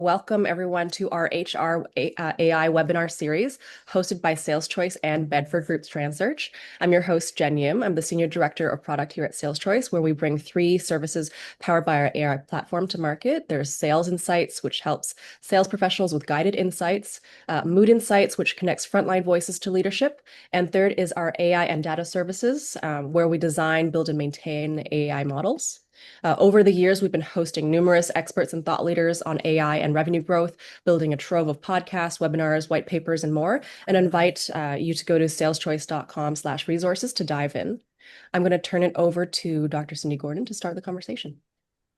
Welcome everyone to our HR AI webinar series hosted by SalesChoice and Bedford Group's TransSearch. I'm your host, Jen Yim. I'm the Senior Director of Product here at SalesChoice, where we bring 3 services powered by our AI platform to market. There's Sales Insights, which helps sales professionals with guided insights, Mood Insights, which connects frontline voices to leadership, and third is our AI and data services, where we design, build, and maintain AI models. Over the years, we've been hosting numerous experts and thought leaders on AI and revenue growth, building a trove of podcasts, webinars, white papers, and more, and invite you to go to saleschoice.com/resources to dive in. I'm going to turn it over to Dr. Cindy Gordon to start the conversation.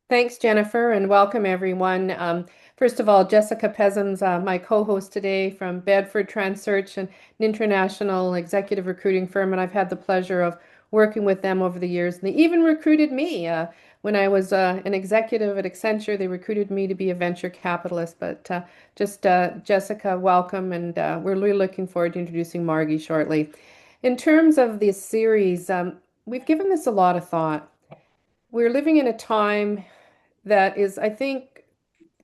Thanks, Jennifer, and welcome everyone. First of all, Jessica Peasants, my co-host today from Bedford TransSearch, an international executive recruiting firm, and I've had the pleasure of working with them over the years. And they even recruited me when I was an executive at Accenture. They recruited me to be a venture capitalist. But Jessica, welcome, and we're really looking forward to introducing Margie shortly. In terms of this series, we've given this a lot of thought. We're living in a time that is, I think,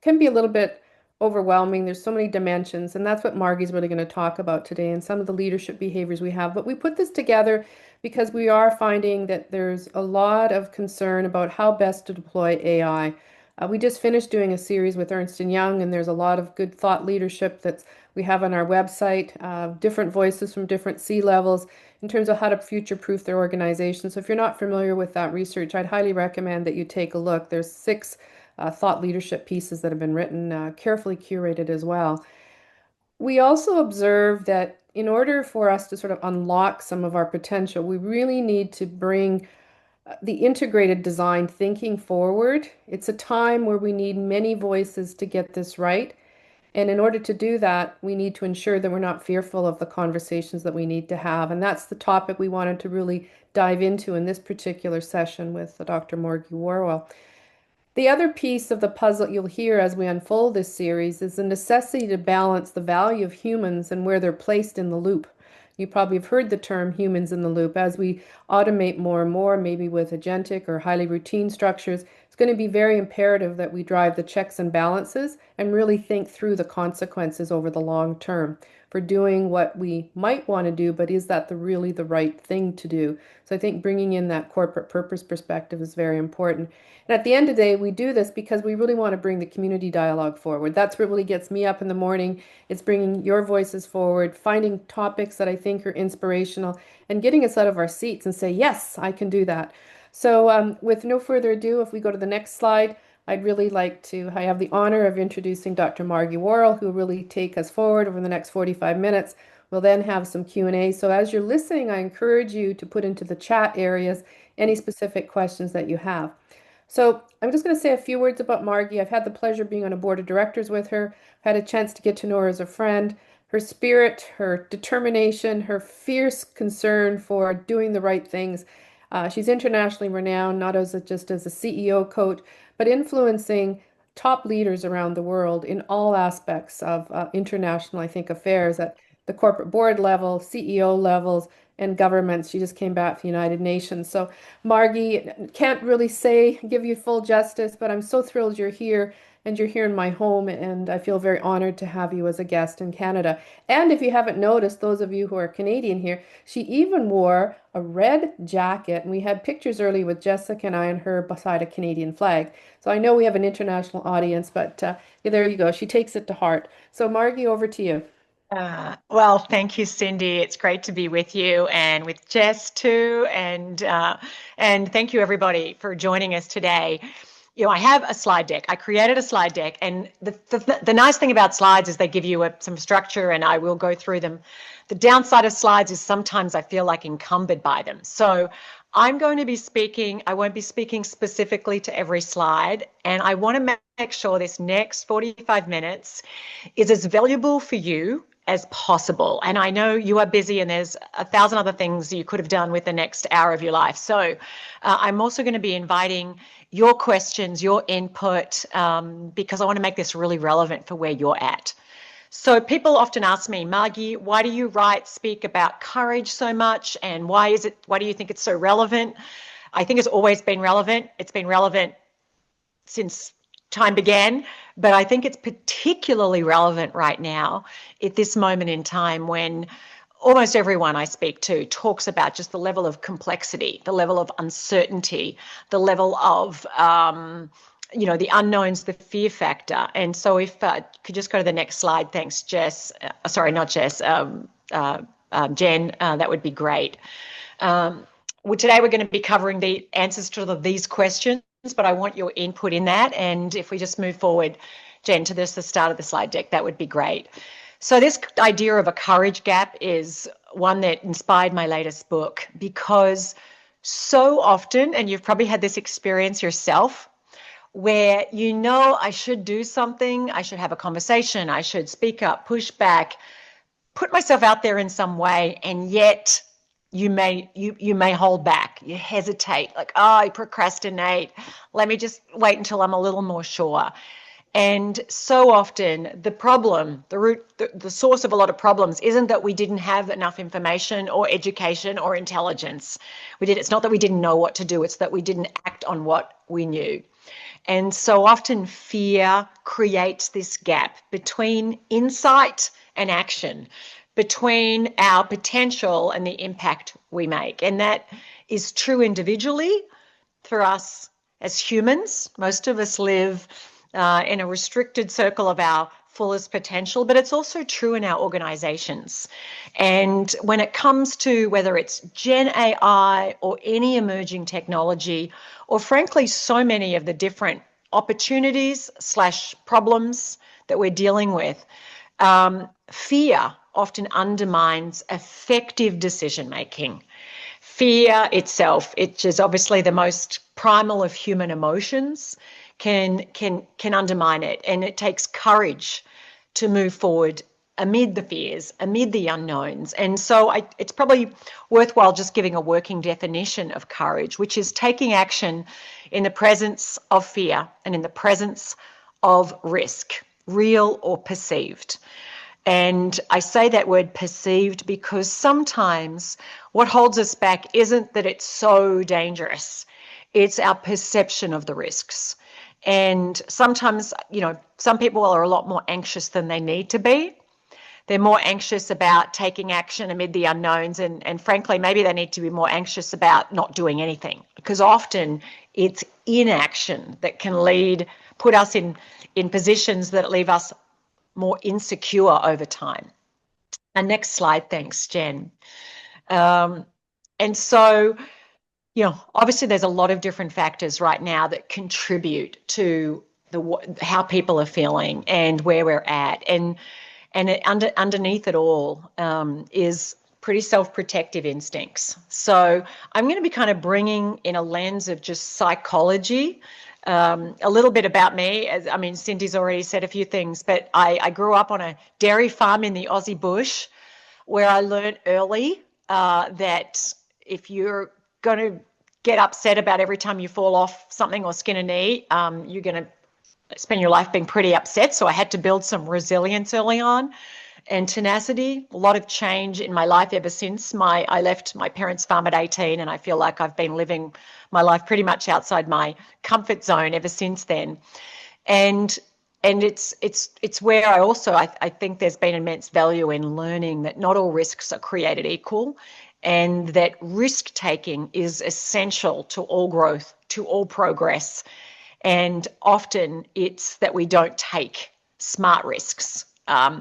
can be a little bit overwhelming. There's so many dimensions, and that's what Margie's really going to talk about today and some of the leadership behaviors we have. But we put this together because we are finding that there's a lot of concern about how best to deploy AI. We just finished doing a series with Ernst & Young, and there's a lot of good thought leadership that we have on our website, different voices from different C-levels in terms of how to future-proof their organization. So if you're not familiar with that research, I'd highly recommend that you take a look. There's 6 thought leadership pieces that have been written, carefully curated as well. We also observe that in order for us to sort of unlock some of our potential, we really need to bring the integrated design thinking forward. It's a time where we need many voices to get this right. And in order to do that, we need to ensure that we're not fearful of the conversations that we need to have. And that's the topic we wanted to really dive into in this particular session with Dr. Margie Warrell. The other piece of the puzzle you'll hear as we unfold this series is the necessity to balance the value of humans and where they're placed in the loop. You probably have heard the term humans in the loop. As we automate more and more, maybe with agentic or highly routine structures, it's going to be very imperative that we drive the checks and balances and really think through the consequences over the long term for doing what we might want to do, but is that really the right thing to do? So I think bringing in that corporate purpose perspective is very important. And at the end of the day, we do this because we really want to bring the community dialogue forward. That's what really gets me up in the morning. It's bringing your voices forward, finding topics that I think are inspirational, and getting us out of our seats and say, yes, I can do that. So with no further ado, if we go to the next slide, I have the honor of introducing Dr. Margie Warrell, who will really take us forward over the next 45 minutes. We'll then have some Q&A. So as you're listening, I encourage you to put into the chat areas any specific questions that you have. So I'm just going to say a few words about Margie. I've had the pleasure of being on a board of directors with her. I've had a chance to get to know her as a friend. Her spirit, her determination, her fierce concern for doing the right things. She's internationally renowned, not just as a CEO coach, but influencing top leaders around the world in all aspects of international, I think, affairs at the corporate board level, CEO levels, and governments. She just came back from the United Nations. So Margie, can't really give you full justice, but I'm so thrilled you're here and you're here in my home, and I feel very honored to have you as a guest in Canada. And if you haven't noticed, those of you who are Canadian here, she even wore a red jacket, and we had pictures early with Jessica and I and her beside a Canadian flag. So I know we have an international audience, but there you go. She takes it to heart. So Margie, over to you. Well, thank you, Cindy. It's great to be with you and with Jess too. And thank you everybody for joining us today. You know, I have a slide deck. I created a slide deck, and the nice thing about slides is they give you some structure, and I will go through them. The downside of slides is sometimes I feel like encumbered by them. So I'm going to be speaking, I won't be speaking specifically to every slide, and I want to make sure this next 45 minutes is as valuable for you as possible. And I know you are busy and there's 1,000 other things you could have done with the next hour of your life. So I'm also going to be inviting your questions, your input, because I want to make this really relevant for where you're at. So people often ask me, Margie, why do you speak about courage so much? And why do you think it's so relevant? I think it's always been relevant. It's been relevant since time began, but I think it's particularly relevant right now at this moment in time when almost everyone I speak to talks about just the level of complexity, the level of uncertainty, the level of, the unknowns, the fear factor. And so if could just go to the next slide. Thanks, Jess. Sorry, not Jess, Jen, that would be great. Today we're going to be covering the answers to these questions, but I want your input in that. And if we just move forward, Jen, to the start of the slide deck, that would be great. So this idea of a courage gap is one that inspired my latest book, because so often, and you've probably had this experience yourself, where I should do something, I should have a conversation, I should speak up, push back, put myself out there in some way, and yet you may hold back, you hesitate, like, oh, I procrastinate, let me just wait until I'm a little more sure. And so often the problem, the source of a lot of problems isn't that we didn't have enough information or education or intelligence. It's not that we didn't know what to do, it's that we didn't act on what we knew. And so often fear creates this gap between insight and action, between our potential and the impact we make. And that is true individually for us as humans. Most of us live in a restricted circle of our fullest potential, but it's also true in our organizations. And when it comes to whether it's Gen AI or any emerging technology, or frankly, so many of the different opportunities / problems that we're dealing with, fear often undermines effective decision-making. Fear itself, which is obviously the most primal of human emotions, can undermine it. And it takes courage to move forward amid the fears, amid the unknowns. And so it's probably worthwhile just giving a working definition of courage, which is taking action in the presence of fear and in the presence of risk, real or perceived. And I say that word perceived because sometimes what holds us back isn't that it's so dangerous, it's our perception of the risks. And sometimes, some people are a lot more anxious than they need to be. They're more anxious about taking action amid the unknowns. And frankly, maybe they need to be more anxious about not doing anything, because often it's inaction that can put us in positions that leave us more insecure over time. And next slide, thanks, Jen. And so, obviously there's a lot of different factors right now that contribute to how people are feeling and where we're at. And underneath it all is pretty self-protective instincts. So I'm going to be kind of bringing in a lens of just psychology, a little bit about me. Cindy's already said a few things, but I grew up on a dairy farm in the Aussie bush, where I learned early that if you're going to get upset about every time you fall off something or skin a knee, you're going to spend your life being pretty upset. So I had to build some resilience early on and tenacity. A lot of change in my life ever since I left my parents' farm at 18, and I feel like I've been living my life pretty much outside my comfort zone ever since then. And it's where I think there's been immense value in learning that not all risks are created equal, and that risk taking is essential to all growth, to all progress. And often it's that we don't take smart risks.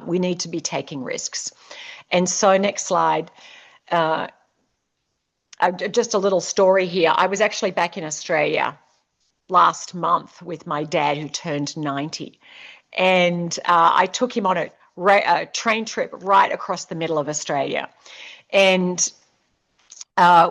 We need to be taking risks. And so next slide. Just a little story here. I was actually back in Australia last month with my dad, who turned 90. And I took him on a train trip right across the middle of Australia. And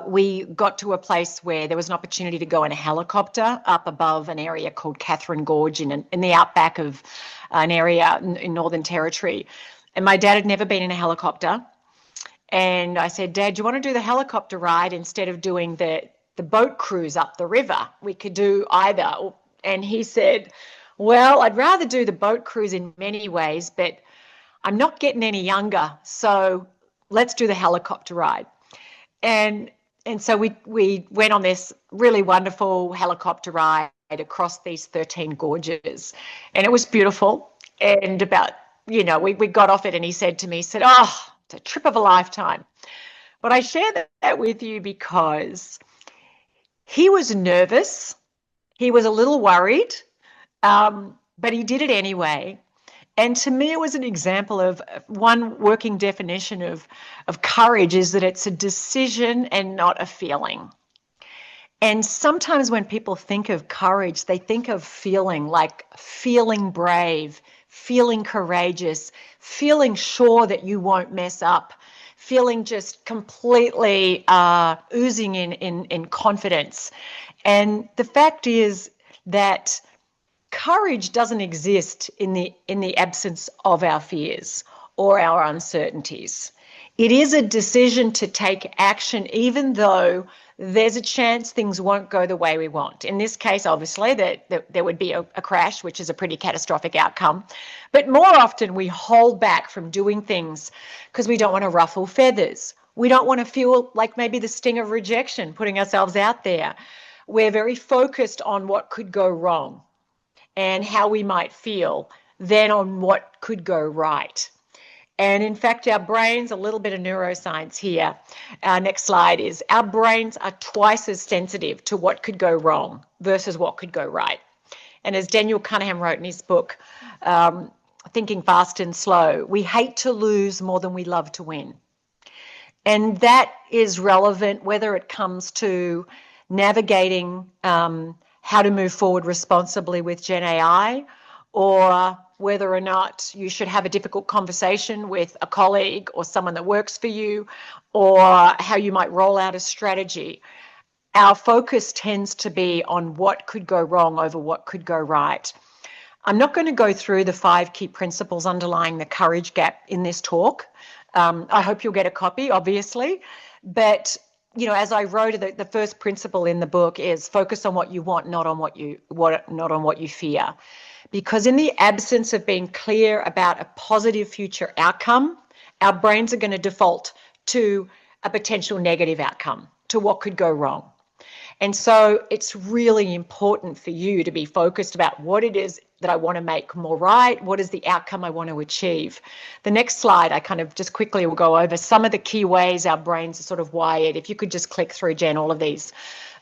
we got to a place where there was an opportunity to go in a helicopter up above an area called Catherine Gorge in the outback of an area in Northern Territory. And my dad had never been in a helicopter. And I said, Dad, do you want to do the helicopter ride instead of doing the boat cruise up the river? We could do either. And he said, well, I'd rather do the boat cruise in many ways, but I'm not getting any younger, so let's do the helicopter ride. And so we went on this really wonderful helicopter ride, across these 13 gorges. And it was beautiful. And about, we got off it and he said to me, oh, it's a trip of a lifetime. But I share that with you because he was nervous. He was a little worried, but he did it anyway. And to me, it was an example of one working definition of courage is that it's a decision and not a feeling. And sometimes when people think of courage, they think of feeling, like feeling brave, feeling courageous, feeling sure that you won't mess up, feeling just completely oozing in confidence. And the fact is that courage doesn't exist in the absence of our fears or our uncertainties. It is a decision to take action even though there's a chance things won't go the way we want. In this case, obviously, there would be a crash, which is a pretty catastrophic outcome. But more often we hold back from doing things because we don't want to ruffle feathers. We don't want to feel like maybe the sting of rejection, putting ourselves out there. We're very focused on what could go wrong and how we might feel than on what could go right. And in fact, our brains, a little bit of neuroscience here. Our next slide is our brains are twice as sensitive to what could go wrong versus what could go right. And as Daniel Cunningham wrote in his book, Thinking Fast and Slow, we hate to lose more than we love to win. And that is relevant whether it comes to navigating how to move forward responsibly with Gen AI, or whether or not you should have a difficult conversation with a colleague or someone that works for you, or how you might roll out a strategy. Our focus tends to be on what could go wrong over what could go right. I'm not going to go through the 5 key principles underlying the courage gap in this talk. I hope you'll get a copy, obviously, but as I wrote, the first principle in the book is focus on what you want, not on what you fear. Because in the absence of being clear about a positive future outcome, our brains are going to default to a potential negative outcome, to what could go wrong. And so it's really important for you to be focused about what it is that I want to make more right, what is the outcome I want to achieve. The next slide, I kind of just quickly will go over some of the key ways our brains are sort of wired. If you could just click through, Jen, all of these.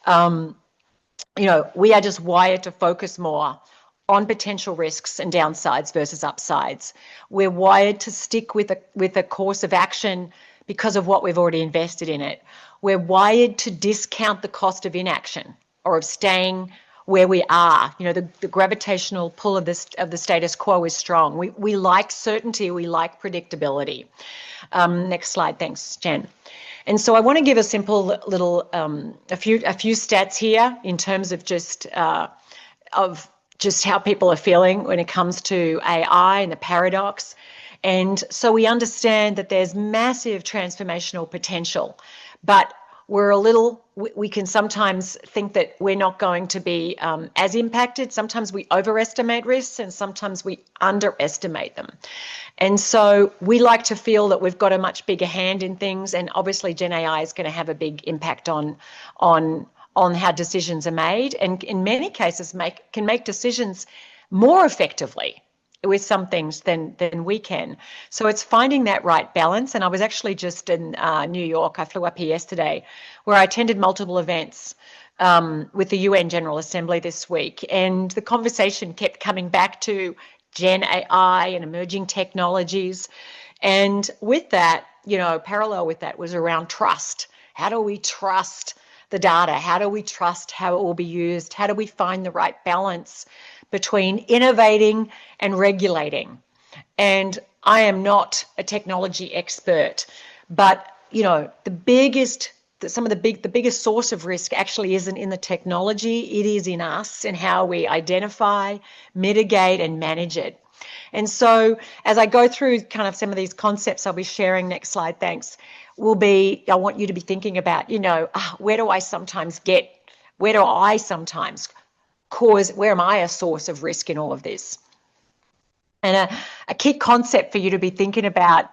We are just wired to focus more on potential risks and downsides versus upsides. We're wired to stick with a course of action because of what we've already invested in it. We're wired to discount the cost of inaction or of staying where we are. The gravitational pull of the status quo is strong. We like certainty, we like predictability. Next slide, thanks, Jen. And so I want to give a simple little a few stats here in terms of just how people are feeling when it comes to AI and the paradox. And so we understand that there's massive transformational potential, but we can sometimes think that we're not going to be as impacted. Sometimes we overestimate risks and sometimes we underestimate them. And so we like to feel that we've got a much bigger hand in things, and obviously Gen AI is going to have a big impact on how decisions are made, and in many cases can make decisions more effectively with some things than we can. So it's finding that right balance. And I was actually just in New York. I flew up here yesterday, where I attended multiple events with the UN General Assembly this week. And the conversation kept coming back to Gen AI and emerging technologies. And with that, parallel with that was around trust. How do we trust the data? How do we trust how it will be used? How do we find the right balance between innovating and regulating? And I am not a technology expert, but the biggest source of risk actually isn't in the technology. It is in us and how we identify, mitigate, and manage it. And so as I go through kind of some of these concepts I'll be sharing, next slide, thanks, I want you to be thinking about, where am I sometimes where am I a source of risk in all of this? And a key concept for you to be thinking about,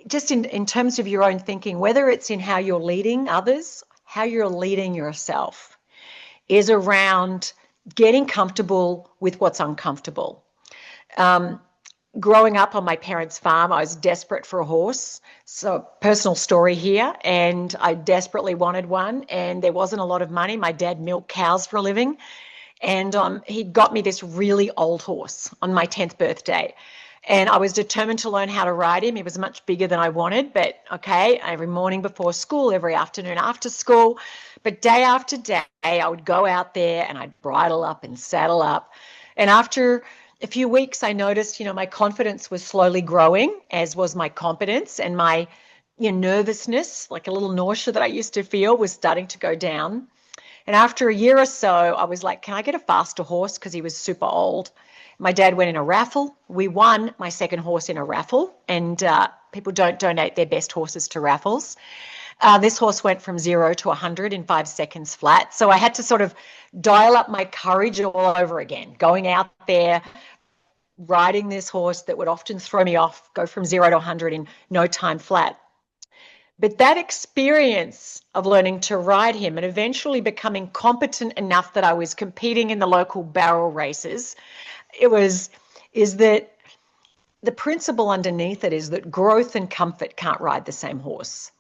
just in terms of your own thinking, whether it's in how you're leading others, how you're leading yourself, is around getting comfortable with what's uncomfortable. Growing up on my parents' farm, I was desperate for a horse. So personal story here, and I desperately wanted one, and there wasn't a lot of money. My dad milked cows for a living, and he got me this really old horse on my 10th birthday. And I was determined to learn how to ride him. He was much bigger than I wanted, but okay, every morning before school, every afternoon after school. But day after day, I would go out there and I'd bridle up and saddle up. And after a few weeks, I noticed, my confidence was slowly growing, as was my competence, and my nervousness, like a little nausea that I used to feel, was starting to go down. And after a year or so, I was like, can I get a faster horse? Because he was super old. My dad went in a raffle. We won my second horse in a raffle, and people don't donate their best horses to raffles. This horse went from 0 to 100 in 5 seconds flat. So I had to sort of dial up my courage all over again, going out there, riding this horse that would often throw me off, go from 0 to 100 in no time flat. But that experience of learning to ride him and eventually becoming competent enough that I was competing in the local barrel races, is that the principle underneath it is that growth and comfort can't ride the same horse.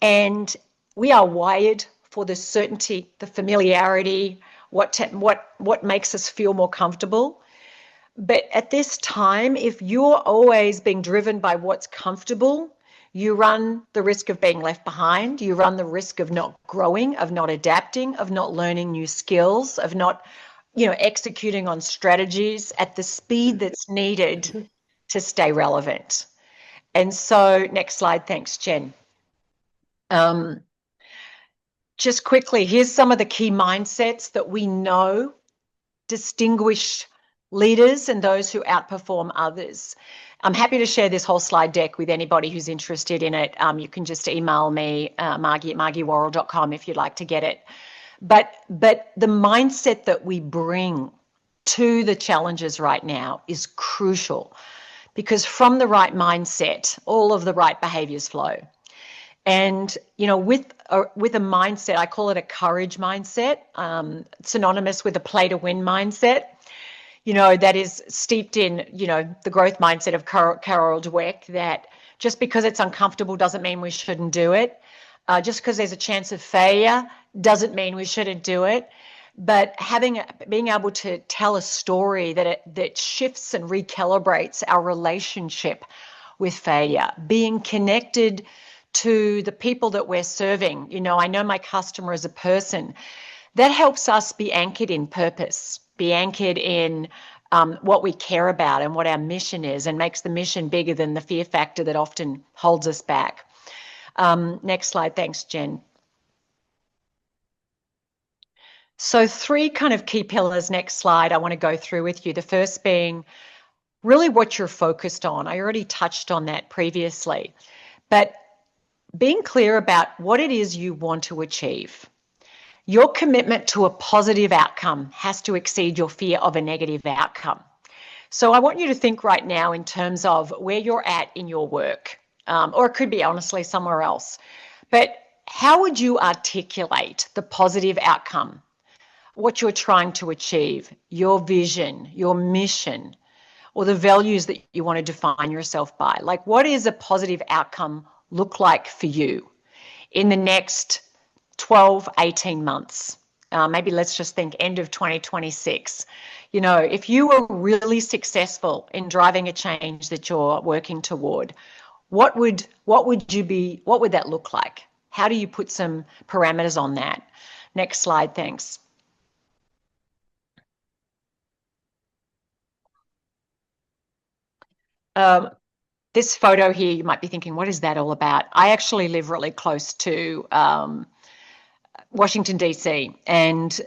And we are wired for the certainty, the familiarity, what makes us feel more comfortable. But at this time, if you're always being driven by what's comfortable, you run the risk of being left behind. You run the risk of not growing, of not adapting, of not learning new skills, of not, executing on strategies at the speed that's needed to stay relevant. And so, next slide. Thanks, Jen. Just quickly, here's some of the key mindsets that we know distinguish leaders and those who outperform others. I'm happy to share this whole slide deck with anybody who's interested in it. You can just email me, Margie at margiewarrell.com if you'd like to get it. But the mindset that we bring to the challenges right now is crucial, because from the right mindset, all of the right behaviors flow. And, with a mindset, I call it a courage mindset, synonymous with a play to win mindset, that is steeped in, the growth mindset of Carol Dweck, that just because it's uncomfortable doesn't mean we shouldn't do it. Just because there's a chance of failure doesn't mean we shouldn't do it. But being able to tell a story that shifts and recalibrates our relationship with failure, being connected to the people that we're serving. I know my customer as a person. That helps us be anchored in purpose, be anchored in what we care about and what our mission is, and makes the mission bigger than the fear factor that often holds us back. Next slide. Thanks, Jen. So 3 kind of key pillars, next slide, I want to go through with you. The first being really what you're focused on. I already touched on that previously, but being clear about what it is you want to achieve. Your commitment to a positive outcome has to exceed your fear of a negative outcome. So I want you to think right now in terms of where you're at in your work, or it could be honestly somewhere else. But how would you articulate the positive outcome, what you're trying to achieve, your vision, your mission, or the values that you want to define yourself by? Like, what is a positive outcome look like for you in the next 12, 18 months? Maybe let's just think end of 2026. If you were really successful in driving a change that you're working toward, what would that look like? How do you put some parameters on that? Next slide, thanks. This photo here, you might be thinking, what is that all about? I actually live really close to Washington, D.C., and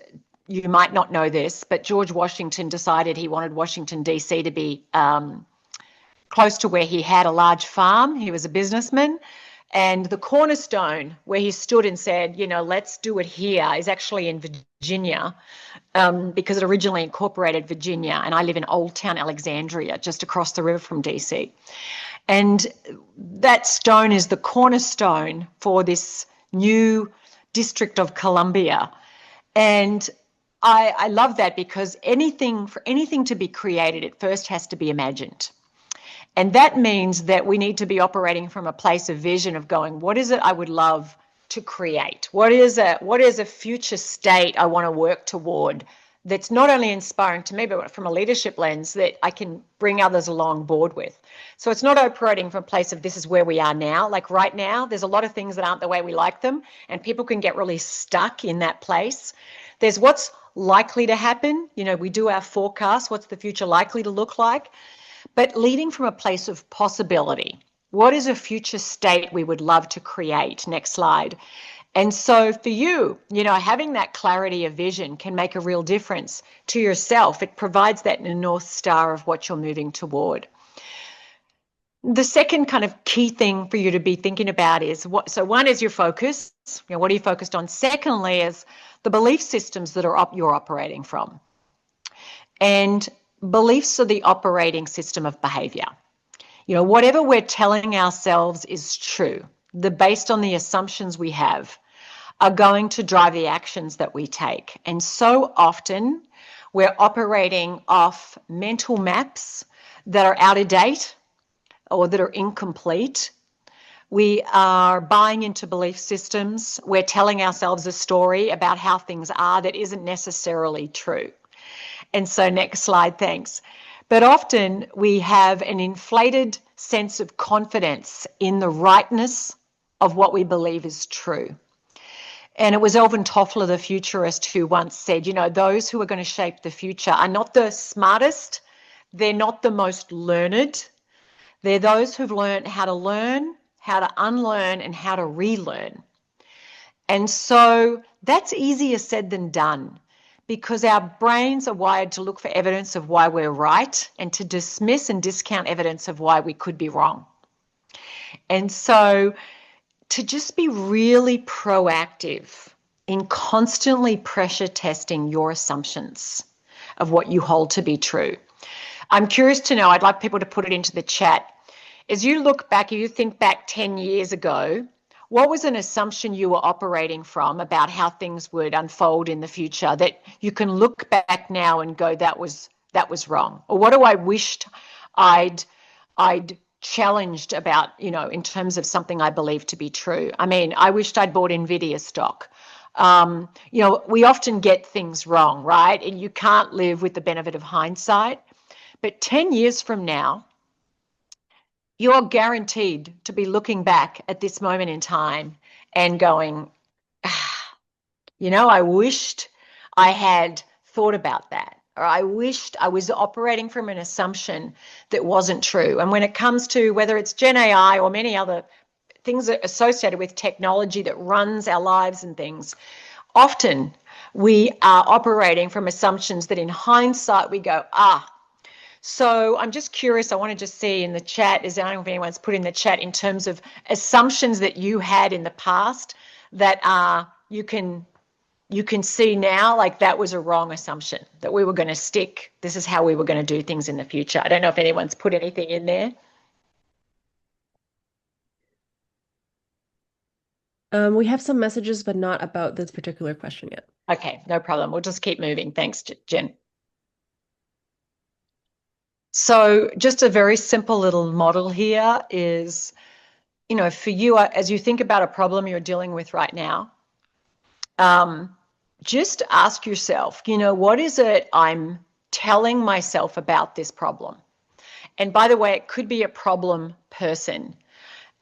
you might not know this, but George Washington decided he wanted Washington, D.C. to be close to where he had a large farm. He was a businessman, and the cornerstone where he stood and said, let's do it here, is actually in Virginia, because it originally incorporated Virginia, and I live in Old Town Alexandria, just across the river from DC. And that stone is the cornerstone for this new District of Columbia. And I love that, because for anything to be created, it first has to be imagined. And that means that we need to be operating from a place of vision of going, what is it I would love to create? What is a future state I want to work toward that's not only inspiring to me, but from a leadership lens that I can bring others along board with. So it's not operating from a place of this is where we are now. Like right now, there's a lot of things that aren't the way we like them, and people can get really stuck in that place. There's what's likely to happen. We do our forecast. What's the future likely to look like? But leading from a place of possibility. What is a future state we would love to create? Next slide. And so for you, having that clarity of vision can make a real difference to yourself. It provides that North Star of what you're moving toward. The second kind of key thing for you to be thinking about is one is your focus. What are you focused on? Secondly is the belief systems that you're operating from. And beliefs are the operating system of behavior. Whatever we're telling ourselves is true, based on the assumptions we have, are going to drive the actions that we take. And so often we're operating off mental maps that are out of date or that are incomplete. We are buying into belief systems. We're telling ourselves a story about how things are that isn't necessarily true. And so next slide, thanks. But often we have an inflated sense of confidence in the rightness of what we believe is true. And it was Alvin Toffler, the futurist, who once said, those who are going to shape the future are not the smartest, they're not the most learned, they're those who've learned, how to unlearn, and how to relearn. And so that's easier said than done, because our brains are wired to look for evidence of why we're right and to dismiss and discount evidence of why we could be wrong. And so to just be really proactive in constantly pressure testing your assumptions of what you hold to be true. I'm curious to know, I'd like people to put it into the chat. As you look back, you think back 10 years ago, what was an assumption you were operating from about how things would unfold in the future that you can look back now and go, that was wrong? Or what do I wished I'd challenged about, in terms of something I believe to be true? I mean, I wished I'd bought NVIDIA stock. We often get things wrong, right? And you can't live with the benefit of hindsight. But 10 years from now, you're guaranteed to be looking back at this moment in time and going, I wished I had thought about that, or I wished I was operating from an assumption that wasn't true. And when it comes to whether it's Gen AI or many other things associated with technology that runs our lives and things, often we are operating from assumptions that in hindsight we go, So I'm just curious, I want to just see in the chat, I don't know if anyone's put in the chat in terms of assumptions that you had in the past that you can see now, like that was a wrong assumption, that we were going to stick, this is how we were going to do things in the future. I don't know if anyone's put anything in there. We have some messages, but not about this particular question yet. Okay, no problem. We'll just keep moving. Thanks, Jen. So just a very simple little model here is, for you, as you think about a problem you're dealing with right now, just ask yourself, what is it I'm telling myself about this problem? And by the way, it could be a problem person.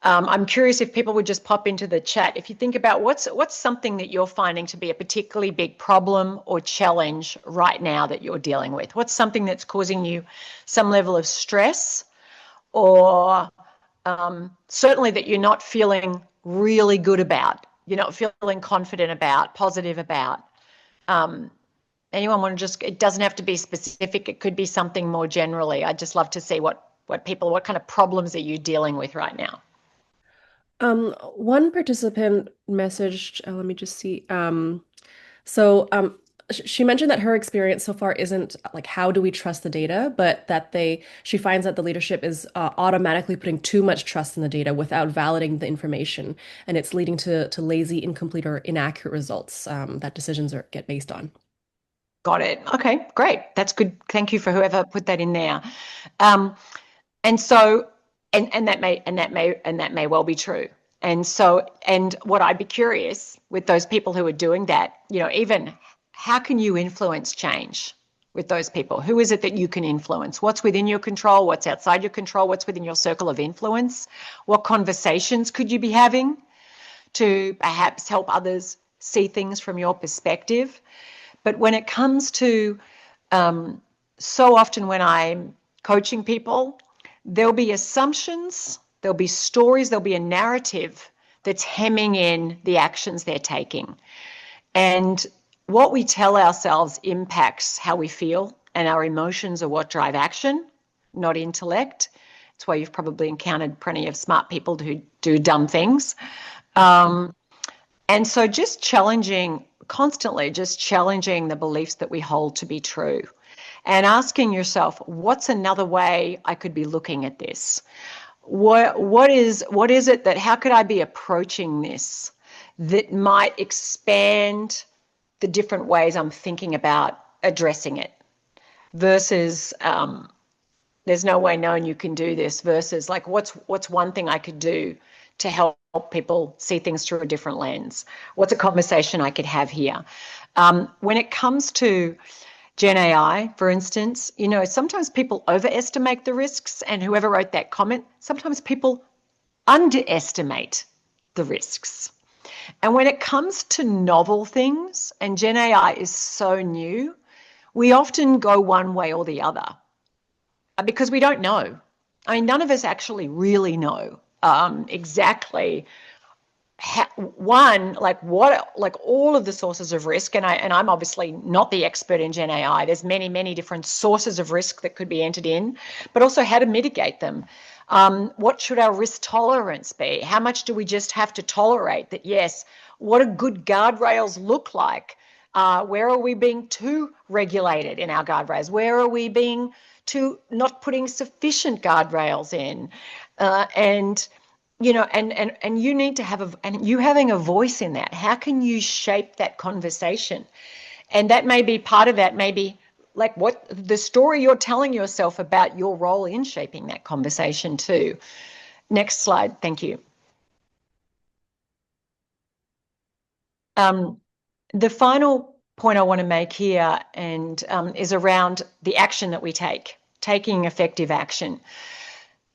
I'm curious if people would just pop into the chat. If you think about what's something that you're finding to be a particularly big problem or challenge right now that you're dealing with? What's something that's causing you some level of stress, or certainly that you're not feeling really good about, you're not feeling confident about, positive about? Anyone want to it doesn't have to be specific. It could be something more generally. I'd just love to see what kind of problems are you dealing with right now? One participant messaged, let me just see. She mentioned that her experience so far isn't like, how do we trust the data, but that she finds that the leadership is automatically putting too much trust in the data without validating the information. And it's leading to lazy, incomplete, or inaccurate results that decisions get based on. Got it. Okay, great. That's good. Thank you for whoever put that in there. And so, and that may well be true. And so, and what I'd be curious with those people who are doing that, even how can you influence change with those people? Who is it that you can influence? What's within your control? What's outside your control? What's within your circle of influence? What conversations could you be having to perhaps help others see things from your perspective? But when it comes to so often when I'm coaching people, there'll be assumptions, there'll be stories, there'll be a narrative that's hemming in the actions they're taking. And what we tell ourselves impacts how we feel, and our emotions are what drive action, not intellect. That's why you've probably encountered plenty of smart people who do dumb things. And so just constantly challenging the beliefs that we hold to be true and asking yourself, what's another way I could be looking at this? What is it that, how could I be approaching this that might expand the different ways I'm thinking about addressing it versus there's no way known you can do this versus like what's one thing I could do to help people see things through a different lens? What's a conversation I could have here? When it comes to Gen AI, for instance, sometimes people overestimate the risks, and whoever wrote that comment, sometimes people underestimate the risks. And when it comes to novel things, and Gen AI is so new, we often go one way or the other because we don't know. I mean, none of us actually really know exactly all of the sources of risk, and I'm obviously not the expert in Gen AI. There's many different sources of risk that could be entered in, but also how to mitigate them. What should our risk tolerance be? How much do we just have to tolerate that? Yes. What do good guardrails look like? Where are we being too regulated in our guardrails? Where are we being too not putting sufficient guardrails in? And you need to have and you having a voice in that. How can you shape that conversation? And that may be part of that, maybe like what the story you're telling yourself about your role in shaping that conversation too. Next slide. Thank you. The final point I want to make here and is around the action that we taking effective action.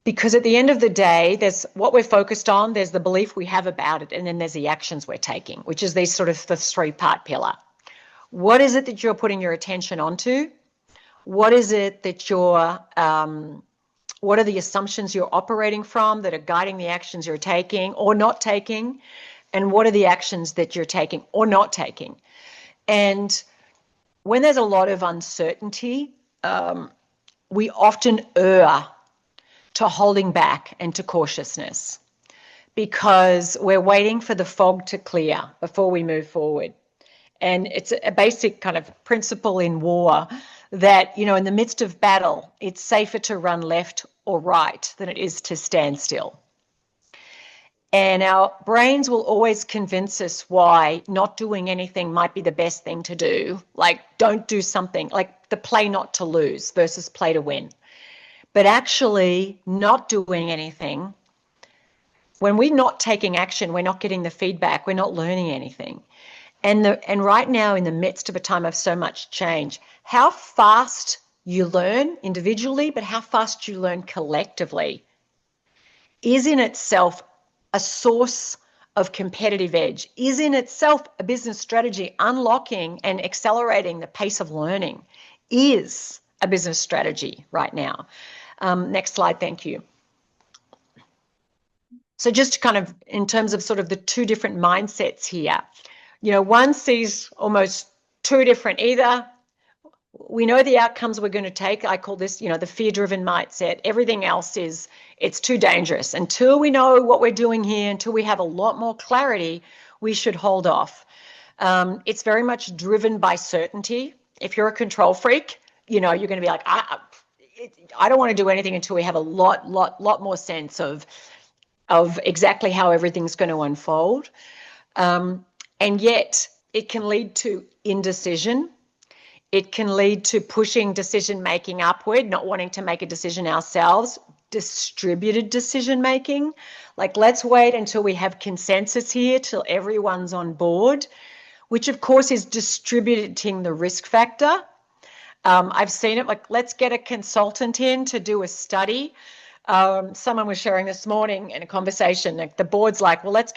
Because at the end of the day, there's what we're focused on, there's the belief we have about it, and then there's the actions we're taking, which is these sort of the three-part pillar. What is it that you're putting your attention onto? What is it that what are the assumptions you're operating from that are guiding the actions you're taking or not taking? And what are the actions that you're taking or not taking? And when there's a lot of uncertainty, we often err to holding back and to cautiousness because we're waiting for the fog to clear before we move forward. And it's a basic kind of principle in war that, in the midst of battle, it's safer to run left or right than it is to stand still. And our brains will always convince us why not doing anything might be the best thing to do. Like, don't do something, like the play not to lose versus play to win. But actually not doing anything, when we're not taking action, we're not getting the feedback, we're not learning anything. And right now in the midst of a time of so much change, how fast you learn individually, but how fast you learn collectively is in itself a source of competitive edge, is in itself a business strategy. Unlocking and accelerating the pace of learning is a business strategy right now. Next slide, thank you. So just kind of in terms of sort of the two different mindsets here, one sees almost two different, either we know the outcomes we're going to take. I call this, the fear-driven mindset. Everything else it's too dangerous. Until we know what we're doing here, until we have a lot more clarity, we should hold off. It's very much driven by certainty. If you're a control freak, you're going to be like, I don't want to do anything until we have a lot more sense of exactly how everything's going to unfold. And yet it can lead to indecision. It can lead to pushing decision-making upward, not wanting to make a decision ourselves, distributed decision-making. Like, let's wait until we have consensus here, till everyone's on board, which of course is distributing the risk factor. I've seen it, like, let's get a consultant in to do a study. Someone was sharing this morning in a conversation, like, the board's like, well, let's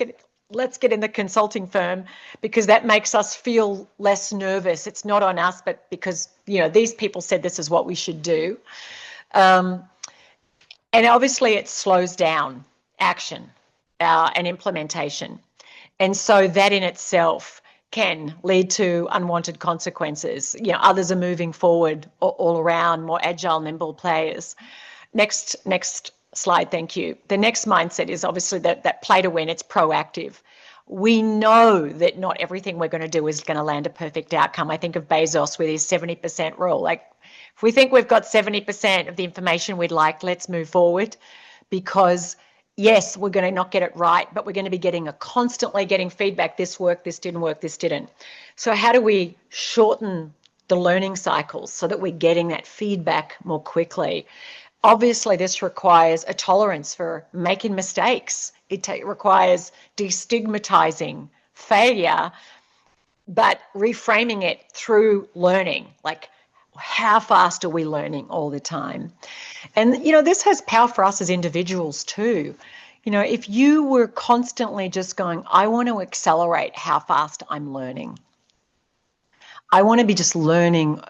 get in the consulting firm because that makes us feel less nervous. It's not on us, but because, you know, these people said this is what we should do. And obviously it slows down action and implementation. And so that in itself can lead to unwanted consequences. You know, others are moving forward all around, more agile, nimble players. Next slide, thank you. The next mindset is obviously that play to win, it's proactive. We know that not everything we're going to do is going to land a perfect outcome. I think of Bezos with his 70% rule. Like, if we think we've got 70% of the information we'd like, let's move forward, because yes, we're going to not get it right, but we're going to be constantly getting feedback. This worked, this didn't work, this didn't. So how do we shorten the learning cycles so that we're getting that feedback more quickly? Obviously, this requires a tolerance for making mistakes. It requires destigmatizing failure, but reframing it through learning. Like, how fast are we learning all the time? And, you know, this has power for us as individuals too. You know, if you were constantly just going, I want to accelerate how fast I'm learning. I want to be just learning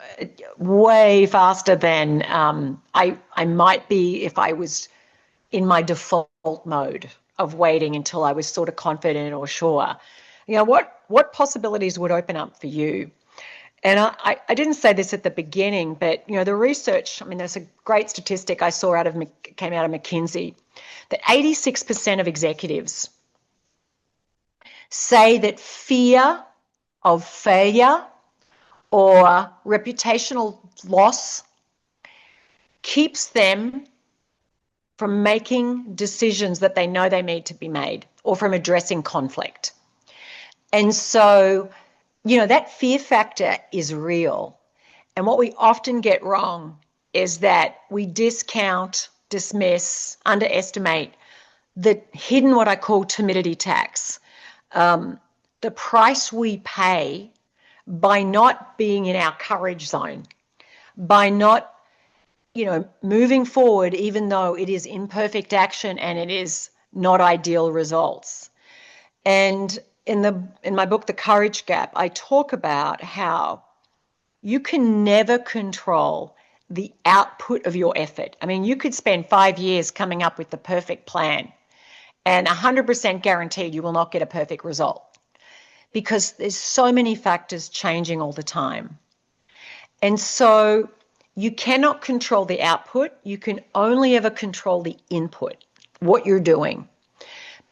way faster than I might be if I was in my default mode of waiting until I was sort of confident or sure. You know, what possibilities would open up for you? And I didn't say this at the beginning, but, you know, the research, I mean, there's a great statistic I saw came out of McKinsey, that 86% of executives say that fear of failure or reputational loss keeps them from making decisions that they know they need to be made, or from addressing conflict. And so, you know, that fear factor is real. And what we often get wrong is that we discount, dismiss, underestimate the hidden, what I call timidity tax, the price we pay by not being in our courage zone, by not, you know, moving forward, even though it is imperfect action and it is not ideal results. And in my book, The Courage Gap, I talk about how you can never control the output of your effort. I mean, you could spend 5 years coming up with the perfect plan and 100% guaranteed you will not get a perfect result, because there's so many factors changing all the time. And so you cannot control the output. You can only ever control the input, what you're doing.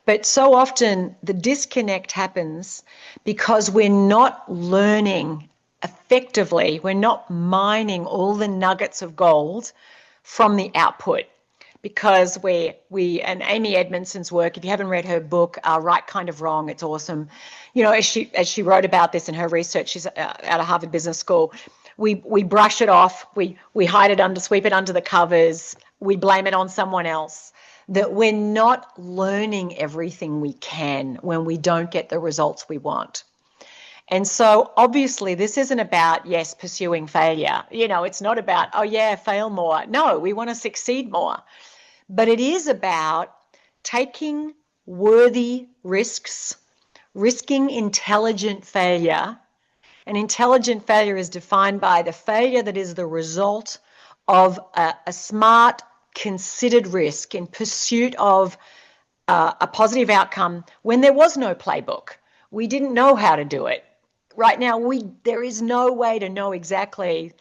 But so often the disconnect happens because we're not learning effectively. We're not mining all the nuggets of gold from the output. Because and Amy Edmondson's work, if you haven't read her book, Right Kind of Wrong, it's awesome. You know, as she wrote about this in her research, she's out of Harvard Business School. We brush it off, we hide it sweep it under the covers, we blame it on someone else. That we're not learning everything we can when we don't get the results we want. And so obviously this isn't about, yes, pursuing failure. You know, it's not about, oh yeah, fail more. No, we want to succeed more. But it is about taking worthy risks, risking intelligent failure. And intelligent failure is defined by the failure that is the result of a smart, considered risk in pursuit of a positive outcome when there was no playbook. We didn't know how to do it. Right now, there is no way to know exactly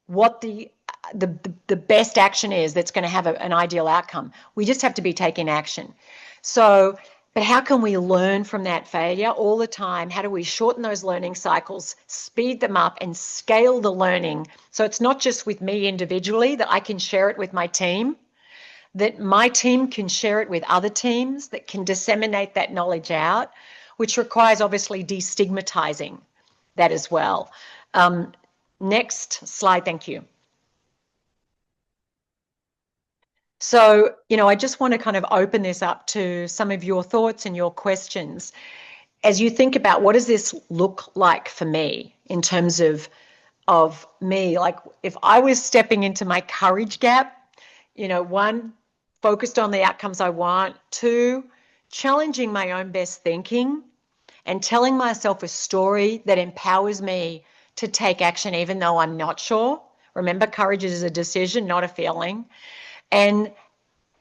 what the best action is that's going to have an ideal outcome. We just have to be taking action. So, but how can we learn from that failure all the time? How do we shorten those learning cycles, speed them up, and scale the learning? So it's not just with me individually, that I can share it with my team, that my team can share it with other teams, that can disseminate that knowledge out, which requires obviously destigmatizing that as well. Next slide, thank you. So, I just want to kind of open this up to some of your thoughts and your questions as you think about what does this look like for me in terms of me. Like if I was stepping into my courage gap, one, focused on the outcomes I want, two, challenging my own best thinking and telling myself a story that empowers me to take action even though I'm not sure. Remember, courage is a decision, not a feeling. And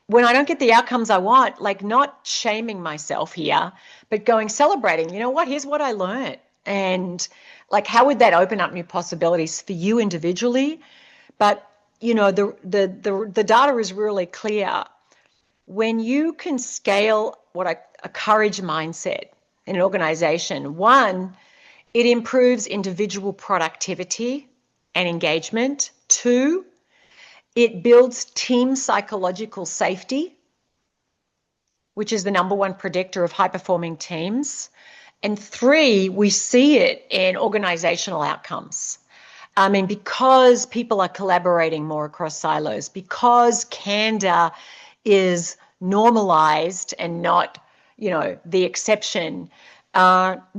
when I don't get the outcomes I want, like not shaming myself here, but celebrating, here's what I learned. And like, how would that open up new possibilities for you individually? But, the data is really clear. When you can scale a courage mindset in an organization, one, it improves individual productivity and engagement. Two, it builds team psychological safety, which is the number one predictor of high-performing teams. And three, we see it in organizational outcomes. I mean, because people are collaborating more across silos, because candor is normalized and not, the exception,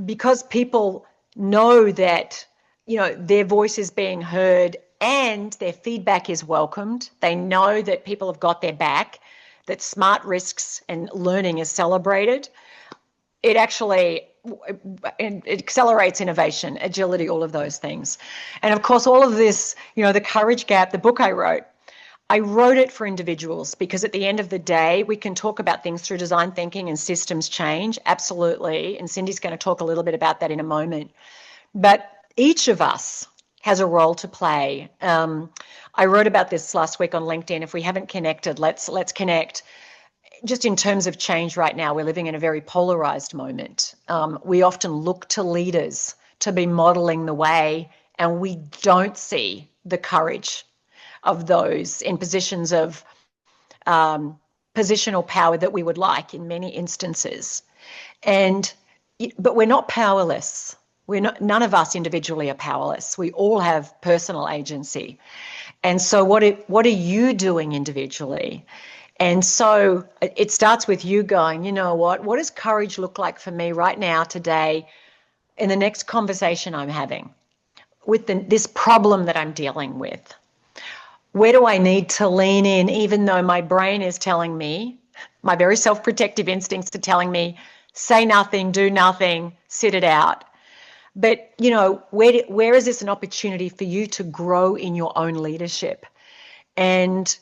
because people know that, their voice is being heard and their feedback is welcomed. They know that people have got their back, that smart risks and learning is celebrated. It actually it accelerates innovation, agility, all of those things. And of course, all of this, the courage gap, the book I wrote it for individuals because at the end of the day, we can talk about things through design thinking and systems change, absolutely. And Cindy's going to talk a little bit about that in a moment. But each of us has a role to play. I wrote about this last week on LinkedIn. If we haven't connected, let's connect. Just in terms of change right now, we're living in a very polarized moment. We often look to leaders to be modeling the way, and we don't see the courage of those in positions of positional power that we would like in many instances. But we're not powerless. None of us individually are powerless. We all have personal agency. And so what are you doing individually? And so it starts with you going, what does courage look like for me right now, today, in the next conversation I'm having with this problem that I'm dealing with? Where do I need to lean in, even though my brain is telling me, my very self-protective instincts are telling me, say nothing, do nothing, sit it out. But, where is this an opportunity for you to grow in your own leadership? And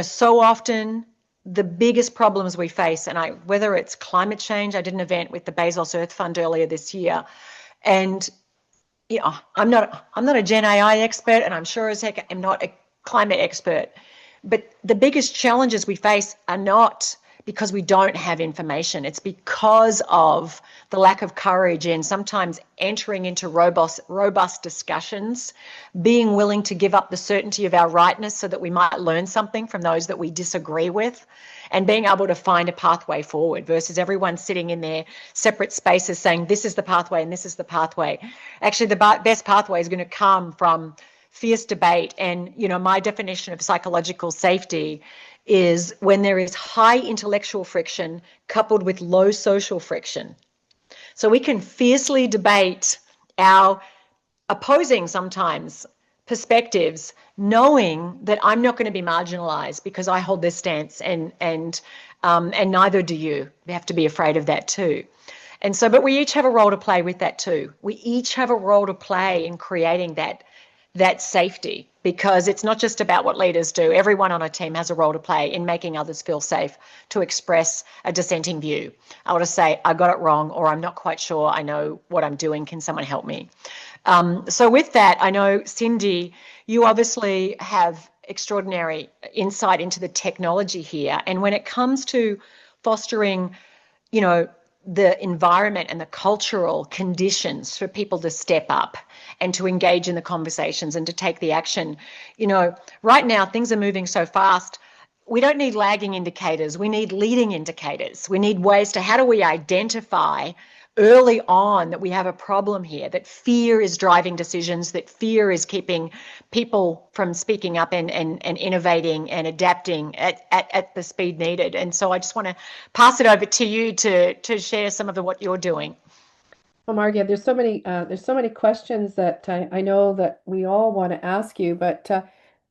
so often the biggest problems we face, and whether it's climate change, I did an event with the Bezos Earth Fund earlier this year, and I'm not a Gen AI expert, and I'm sure as heck I'm not a climate expert, but the biggest challenges we face are not because we don't have information. It's because of the lack of courage and sometimes entering into robust discussions, being willing to give up the certainty of our rightness so that we might learn something from those that we disagree with, and being able to find a pathway forward versus everyone sitting in their separate spaces saying, this is the pathway and this is the pathway. Actually, the best pathway is going to come from fierce debate. And, my definition of psychological safety is when there is high intellectual friction coupled with low social friction. So we can fiercely debate our opposing sometimes perspectives, knowing that I'm not going to be marginalized because I hold this stance, and neither do you. We have to be afraid of that too. And so, but we each have a role to play with that too. We each have a role to play in creating that safety, because it's not just about what leaders do. Everyone on a team has a role to play in making others feel safe to express a dissenting view. I want to say, I got it wrong, or I'm not quite sure I know what I'm doing. Can someone help me? So with that, I know, Cindy, you obviously have extraordinary insight into the technology here. And when it comes to fostering, the environment and the cultural conditions for people to step up and to engage in the conversations and to take the action. Right now things are moving so fast. We don't need lagging indicators. We need leading indicators. We need ways to, how do we identify early on that we have a problem here, that fear is driving decisions, that fear is keeping people from speaking up and innovating and adapting at the speed needed. And so I just want to pass it over to you to share some of what you're doing. Well, Margie, there's so many questions that I know that we all want to ask you, but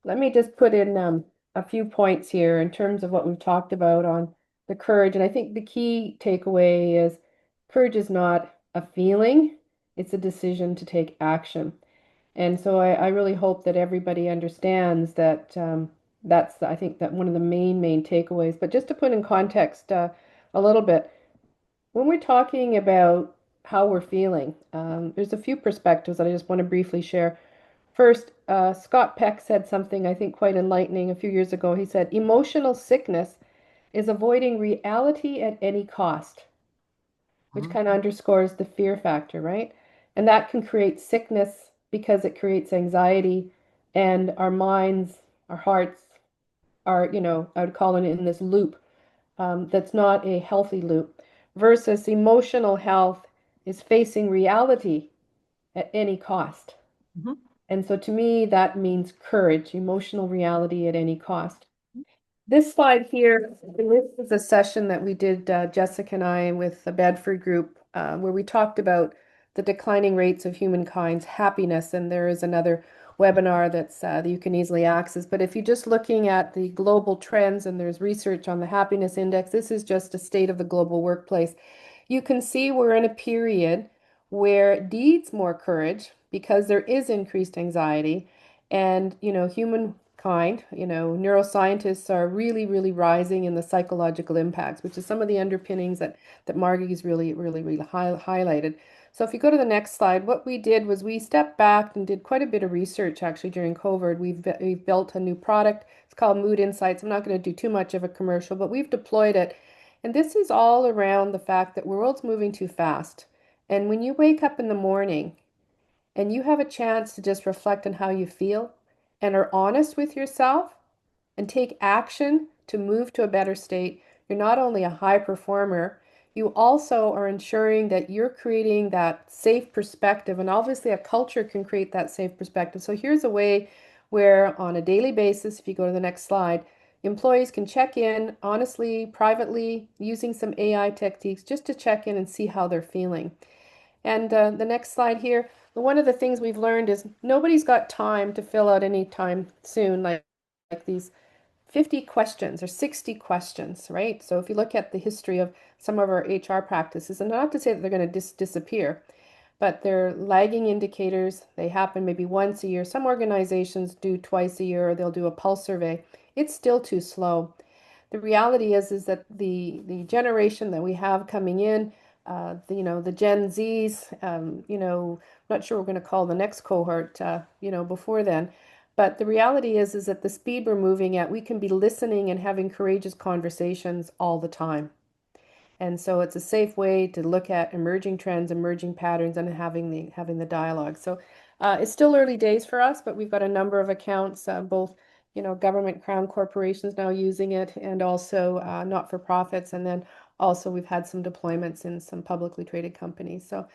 let me just put in a few points here in terms of what we've talked about on the courage. And I think the key takeaway is courage is not a feeling, it's a decision to take action. And so I really hope that everybody understands that I think that one of the main takeaways. But just to put in context a little bit, when we're talking about how we're feeling, there's a few perspectives that I just want to briefly share. First, Scott Peck said something I think quite enlightening a few years ago. He said, emotional sickness is avoiding reality at any cost, which kind of underscores the fear factor, right? And that can create sickness because it creates anxiety, and our minds, our hearts are, I would call it in this loop that's not a healthy loop, versus emotional health is facing reality at any cost. Mm-hmm. And so to me, that means courage, emotional reality at any cost. This slide here, this is a session that we did, Jessica and I, with the Bedford group, where we talked about the declining rates of humankind's happiness. And there is another webinar that you can easily access. But if you're just looking at the global trends, and there's research on the happiness index, this is just a state of the global workplace. You can see we're in a period where it needs more courage because there is increased anxiety. And, humankind, neuroscientists are really rising in the psychological impacts, which is some of the underpinnings that Margie's really highlighted. So if you go to the next slide, what we did was we stepped back and did quite a bit of research actually during COVID. We've built a new product. It's called Mood Insights. I'm not going to do too much of a commercial, but we've deployed it. And this is all around the fact that the world's moving too fast. And when you wake up in the morning and you have a chance to just reflect on how you feel and are honest with yourself and take action to move to a better state, you're not only a high performer, you also are ensuring that you're creating that safe perspective. And obviously, a culture can create that safe perspective. So here's a way where, on a daily basis, if you go to the next slide, employees can check in honestly, privately, using some AI techniques just to check in and see how they're feeling. And the next slide here, one of the things we've learned is nobody's got time to fill out any time soon, like these 50 questions or 60 questions, right? So if you look at the history of some of our HR practices, and not to say that they're going to disappear, but they're lagging indicators. They happen maybe once a year. Some organizations do twice a year, or they'll do a pulse survey. It's still too slow. The reality is that the generation that we have coming in, the Gen Zs, not sure we're going to call the next cohort, before then. But the reality is that the speed we're moving at, we can be listening and having courageous conversations all the time. And so it's a safe way to look at emerging trends, emerging patterns, and having the dialogue. So it's still early days for us, but we've got a number of accounts, both government crown corporations now using it, and also not-for-profits, and then also we've had some deployments in some publicly traded companies. So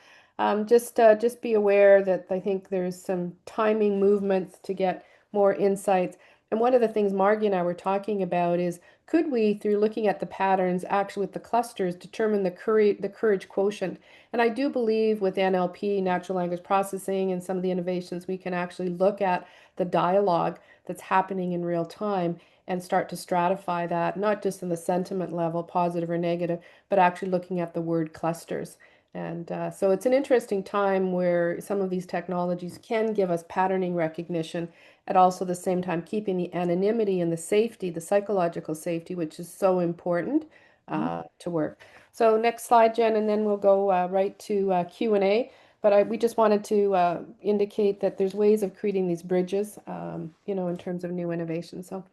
just be aware that I think there's some timing movements to get more insights. And one of the things Margie and I were talking about is, could we, through looking at the patterns, actually with the clusters, determine the courage quotient? And I do believe with NLP, natural language processing, and some of the innovations, we can actually look at the dialogue that's happening in real time and start to stratify that, not just in the sentiment level, positive or negative, but actually looking at the word clusters. And so it's an interesting time where some of these technologies can give us patterning recognition, at also the same time keeping the anonymity and the safety, the psychological safety, which is so important to work. So next slide, Jen, and then we'll go right to Q&A. But we just wanted to indicate that there's ways of creating these bridges, in terms of new innovation. So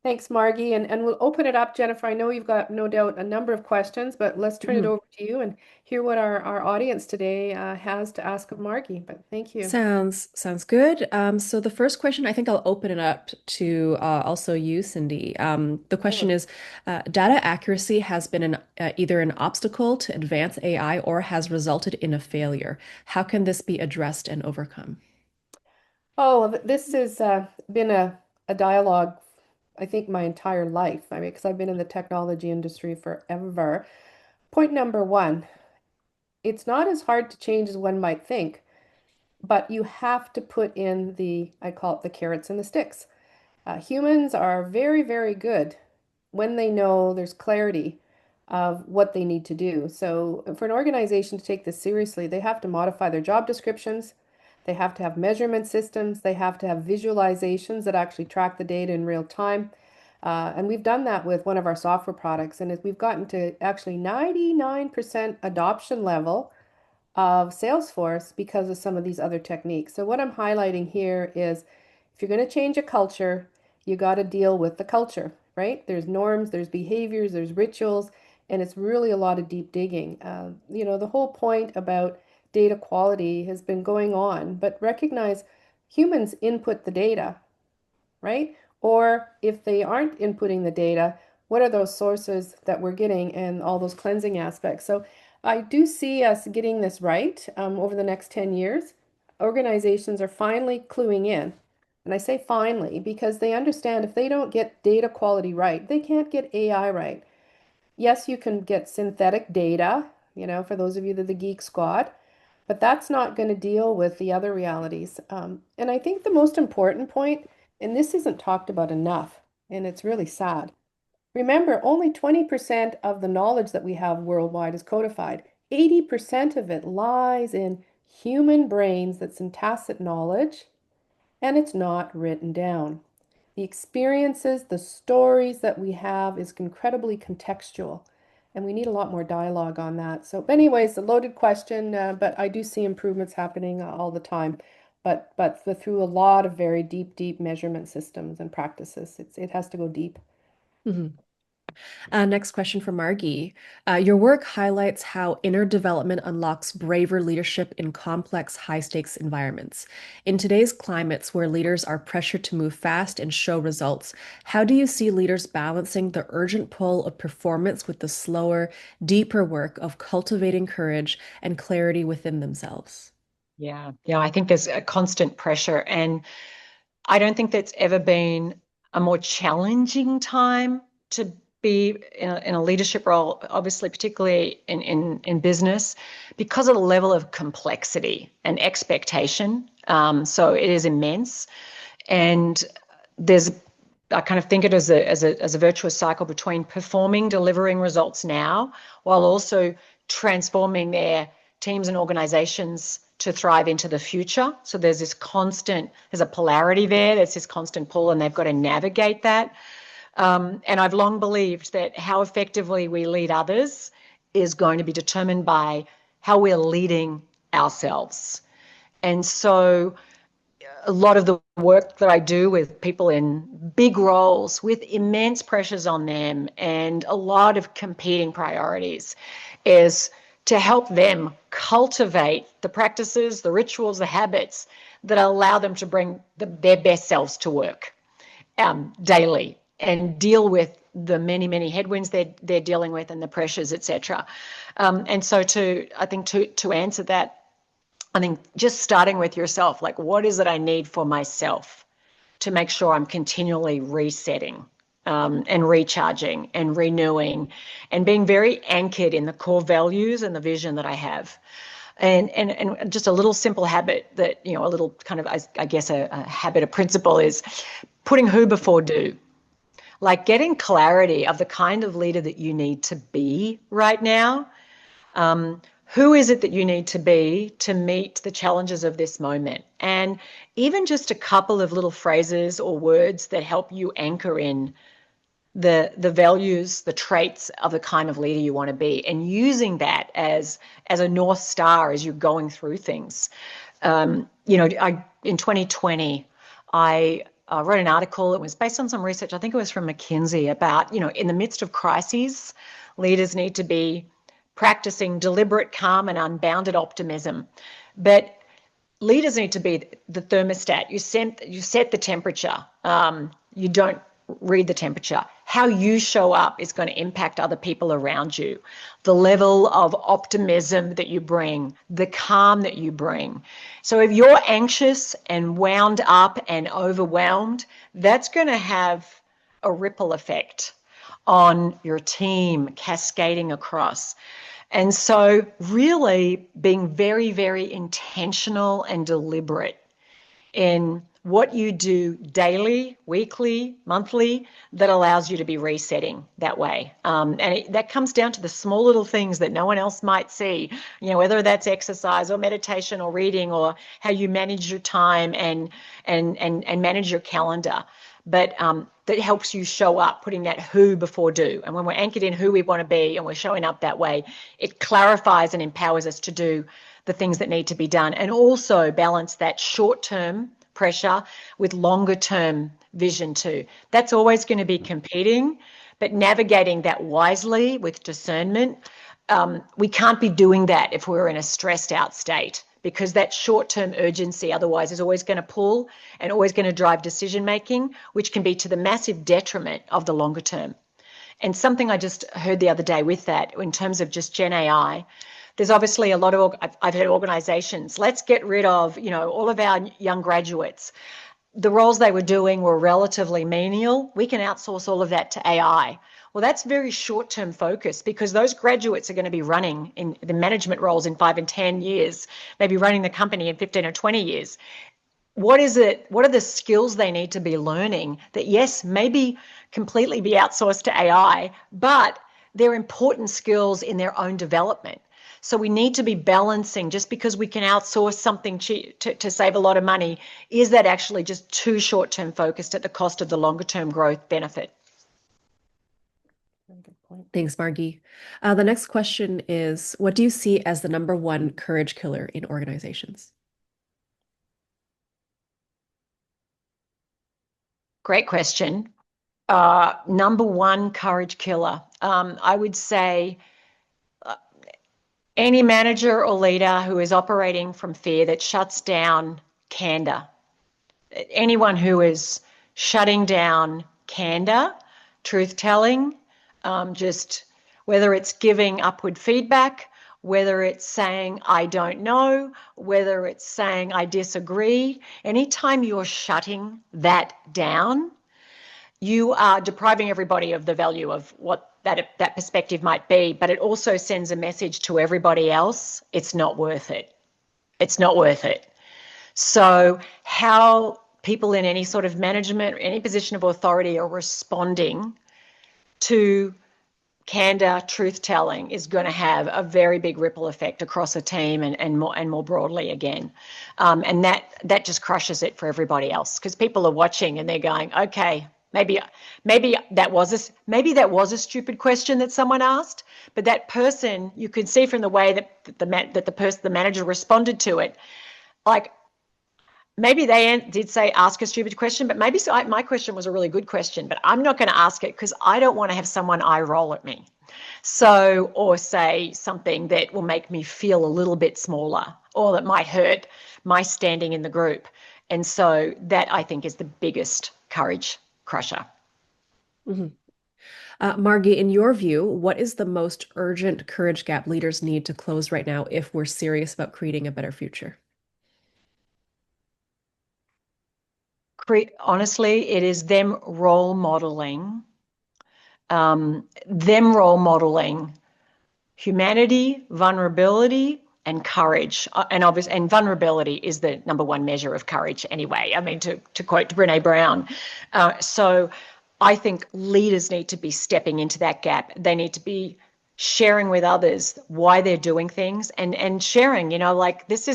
Thanks, Margie. And we'll open it up, Jennifer. I know you've got no doubt a number of questions, but let's turn it Mhm. over to you and hear what our audience today has to ask of Margie. But thank you. Sounds good. So the first question, I think I'll open it up to also you, Cindy. The question Sure. is, data accuracy has been either an obstacle to advance AI or has resulted in a failure. How can this be addressed and overcome? Oh, well, this has been a dialogue, I think, my entire life. I mean, because I've been in the technology industry forever. Point number one, it's not as hard to change as one might think, but you have to put in I call it the carrots and the sticks. Humans are very, very good when they know there's clarity of what they need to do. So, for an organization to take this seriously, they have to modify their job descriptions. They have to have measurement systems. They have to have visualizations that actually track the data in real time. And we've done that with one of our software products, and we've gotten to actually 99% adoption level of Salesforce because of some of these other techniques. So what I'm highlighting here is if you're going to change a culture, you got to deal with the culture, right? There's norms, there's behaviors, there's rituals, and it's really a lot of deep digging. The whole point about data quality has been going on, but recognize humans input the data, right? Or if they aren't inputting the data, what are those sources that we're getting and all those cleansing aspects? So I do see us getting this right over the next 10 years. Organizations are finally cluing in. And I say finally because they understand if they don't get data quality right, they can't get AI right. Yes, you can get synthetic data, for those of you that are the Geek Squad, but that's not going to deal with the other realities. And I think the most important point, and this isn't talked about enough, and it's really sad. Remember, only 20% of the knowledge that we have worldwide is codified. 80% of it lies in human brains that's in tacit knowledge, and it's not written down. The experiences, the stories that we have is incredibly contextual, and we need a lot more dialogue on that. So, anyways, a loaded question, but I do see improvements happening all the time, but through a lot of very deep, deep measurement systems and practices. It has to go deep. Mhm. Next question for Margie. Your work highlights how inner development unlocks braver leadership in complex, high-stakes environments. In today's climates where leaders are pressured to move fast and show results, how do you see leaders balancing the urgent pull of performance with the slower, deeper work of cultivating courage and clarity within themselves? Yeah, I think there's a constant pressure, and I don't think that's ever been a more challenging time to be in a leadership role, obviously, particularly in business, because of the level of complexity and expectation. So it is immense. And there's I kind of think it as a virtuous cycle between performing, delivering results now, while also transforming their teams and organizations to thrive into the future. So there's a polarity there. There's this constant pull, and they've got to navigate that. And I've long believed that how effectively we lead others is going to be determined by how we're leading ourselves. And so a lot of the work that I do with people in big roles with immense pressures on them and a lot of competing priorities is to help them cultivate the practices, the rituals, the habits that allow them to bring their best selves to work daily and deal with the many, many headwinds they're dealing with and the pressures, etc. And so to answer that, I think just starting with yourself, like what is it I need for myself to make sure I'm continually resetting and recharging and renewing and being very anchored in the core values and the vision that I have. And just a little simple habit that, a little kind of, I guess, a habit, a principle is putting who before do. Like getting clarity of the kind of leader that you need to be right now. Who is it that you need to be to meet the challenges of this moment? And even just a couple of little phrases or words that help you anchor in the values, the traits of the kind of leader you want to be, and using that as a North Star as you're going through things. In 2020, I wrote an article. It was based on some research. I think it was from McKinsey about, in the midst of crises, leaders need to be practicing deliberate calm and unbounded optimism. But leaders need to be the thermostat. You set the temperature. You don't read the temperature. How you show up is going to impact other people around you. The level of optimism that you bring, the calm that you bring. So if you're anxious and wound up and overwhelmed, that's going to have a ripple effect on your team, cascading across. And so really being very, very intentional and deliberate in what you do daily, weekly, monthly, that allows you to be resetting that way. That comes down to the small little things that no one else might see, whether that's exercise or meditation or reading or how you manage your time and manage your calendar. But that helps you show up, putting that who before do. And when we're anchored in who we want to be and we're showing up that way, it clarifies and empowers us to do the things that need to be done, and also balance that short-term pressure with longer-term vision too. That's always going to be competing, but navigating that wisely with discernment. We can't be doing that if we're in a stressed out state, because that short-term urgency otherwise is always going to pull and always going to drive decision-making, which can be to the massive detriment of the longer term. And something I just heard the other day with that, in terms of just Gen AI, there's obviously a lot of, I've heard organizations, let's get rid of, all of our young graduates. The roles they were doing were relatively menial. We can outsource all of that to AI. Well, that's very short-term focus, because those graduates are going to be running in the management roles in 5 and 10 years, maybe running the company in 15 or 20 years. What are the skills they need to be learning that, yes, maybe completely be outsourced to AI, but they're important skills in their own development. So we need to be balancing. Just because we can outsource something cheap to save a lot of money, is that actually just too short-term focused at the cost of the longer-term growth benefit? Thanks, Margie. The next question is, what do you see as the number one courage killer in organizations? Great question. Number one courage killer. I would say any manager or leader who is operating from fear, that shuts down candor. Anyone who is shutting down candor, truth-telling, just whether it's giving upward feedback, whether it's saying, I don't know, whether it's saying, I disagree, anytime you're shutting that down, you are depriving everybody of the value of what that perspective might be, but it also sends a message to everybody else. It's not worth it. It's not worth it. So how people in any sort of management or any position of authority are responding to candor, truth-telling, is going to have a very big ripple effect across a team and more broadly again. And that just crushes it for everybody else, because people are watching and they're going, okay, maybe that was a stupid question that someone asked, but that person, you could see from the way that the manager responded to it, like, maybe they did say ask a stupid question, but maybe my question was a really good question, but I'm not going to ask it because I don't want to have someone eye roll at me. So, or say something that will make me feel a little bit smaller, or that might hurt my standing in the group. And so that, I think, is the biggest courage crusher. Mm-hmm. Margie, in your view, what is the most urgent courage gap leaders need to close right now if we're serious about creating a better future? Honestly, it is them role modeling humanity, vulnerability, and courage. And vulnerability is the number one measure of courage anyway. I mean, to quote Brené Brown. So I think leaders need to be stepping into that gap. They need to be sharing with others why they're doing things, and sharing, like, this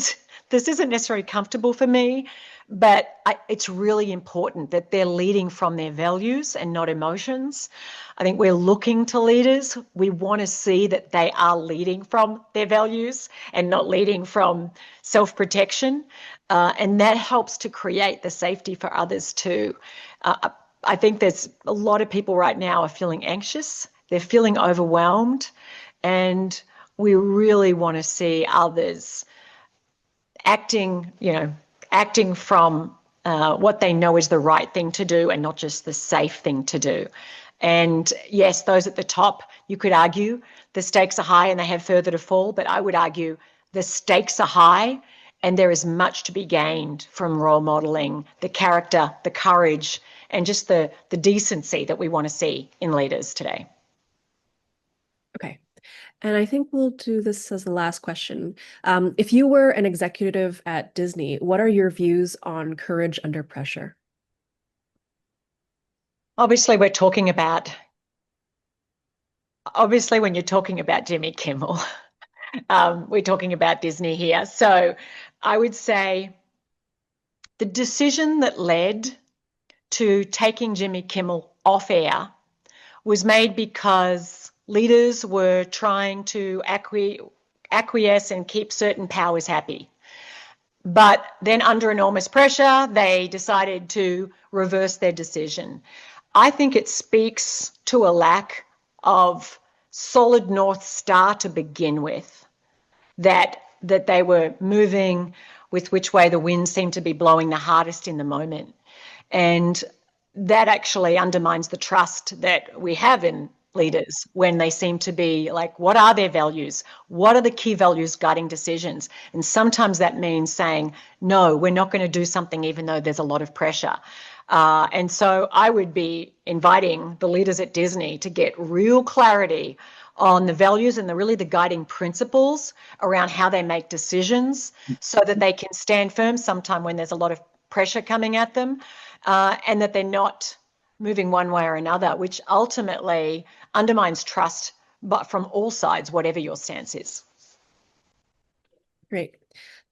isn't necessarily comfortable for me, but it's really important that they're leading from their values and not emotions. I think we're looking to leaders. We want to see that they are leading from their values and not leading from self-protection. And that helps to create the safety for others too. I think there's a lot of people right now are feeling anxious. They're feeling overwhelmed. And we really want to see others acting from what they know is the right thing to do and not just the safe thing to do. And yes, those at the top, you could argue the stakes are high and they have further to fall, but I would argue the stakes are high and there is much to be gained from role modeling, the character, the courage, and just the decency that we want to see in leaders today. Okay. And I think we'll do this as the last question. If you were an executive at Disney, what are your views on courage under pressure? Obviously, when you're talking about Jimmy Kimmel, we're talking about Disney here. So I would say the decision that led to taking Jimmy Kimmel off air was made because leaders were trying to acquiesce and keep certain powers happy. But then under enormous pressure, they decided to reverse their decision. I think it speaks to a lack of solid North Star to begin with, that they were moving with which way the wind seemed to be blowing the hardest in the moment. And that actually undermines the trust that we have in leaders when they seem to be like, what are their values? What are the key values guiding decisions? And sometimes that means saying, no, we're not going to do something even though there's a lot of pressure. And so I would be inviting the leaders at Disney to get real clarity on the values and the guiding principles around how they make decisions so that they can stand firm sometime when there's a lot of pressure coming at them, and that they're not moving one way or another, which ultimately undermines trust, but from all sides, whatever your stance is. Great.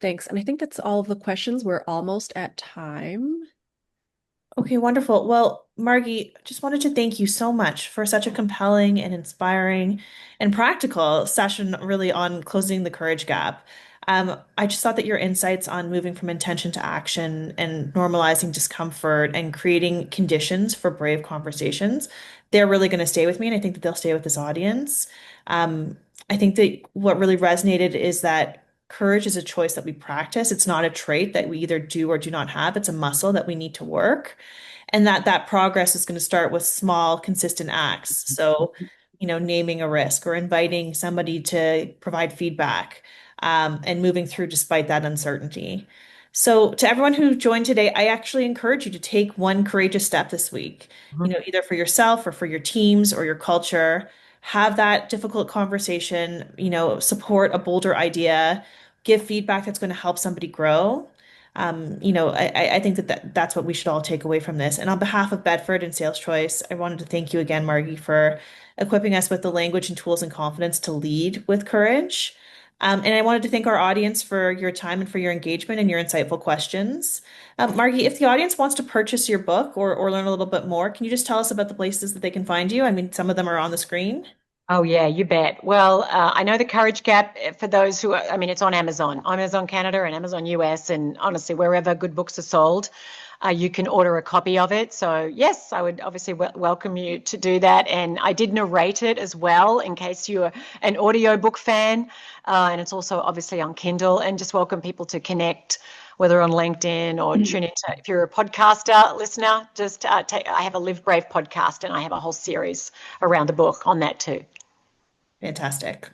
Thanks. And I think that's all of the questions. We're almost at time. Okay, wonderful. Well, Margie, just wanted to thank you so much for such a compelling and inspiring and practical session, really on closing the courage gap. I just thought that your insights on moving from intention to action and normalizing discomfort and creating conditions for brave conversations, they're really going to stay with me, and I think that they'll stay with this audience. I think that what really resonated is that courage is a choice that we practice. It's not a trait that we either do or do not have. It's a muscle that we need to work. And that progress is going to start with small, consistent acts. So, naming a risk or inviting somebody to provide feedback, and moving through despite that uncertainty. So to everyone who joined today, I actually encourage you to take one courageous step this week, either for yourself or for your teams or your culture. Have that difficult conversation, support a bolder idea, give feedback that's going to help somebody grow. I think that's what we should all take away from this. And on behalf of Bedford and SalesChoice, I wanted to thank you again, Margie, for equipping us with the language and tools and confidence to lead with courage. And I wanted to thank our audience for your time and for your engagement and your insightful questions. Margie, if the audience wants to purchase your book or learn a little bit more, can you just tell us about the places that they can find you? I mean, some of them are on the screen. Oh, yeah, you bet. Well, I know the Courage Gap for those who are, it's on Amazon Canada and Amazon US, and honestly, wherever good books are sold, you can order a copy of it. So yes, I would obviously welcome you to do that. And I did narrate it as well in case you're an audiobook fan. And it's also obviously on Kindle, and just welcome people to connect, whether on LinkedIn or tune into, if you're a podcaster listener, just I have a Live Brave podcast and I have a whole series around the book on that too. Fantastic.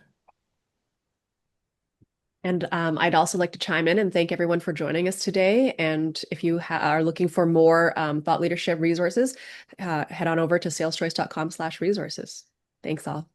And I'd also like to chime in and thank everyone for joining us today. And if you are looking for more thought leadership resources, head on over to saleschoice.com/resources. Thanks all.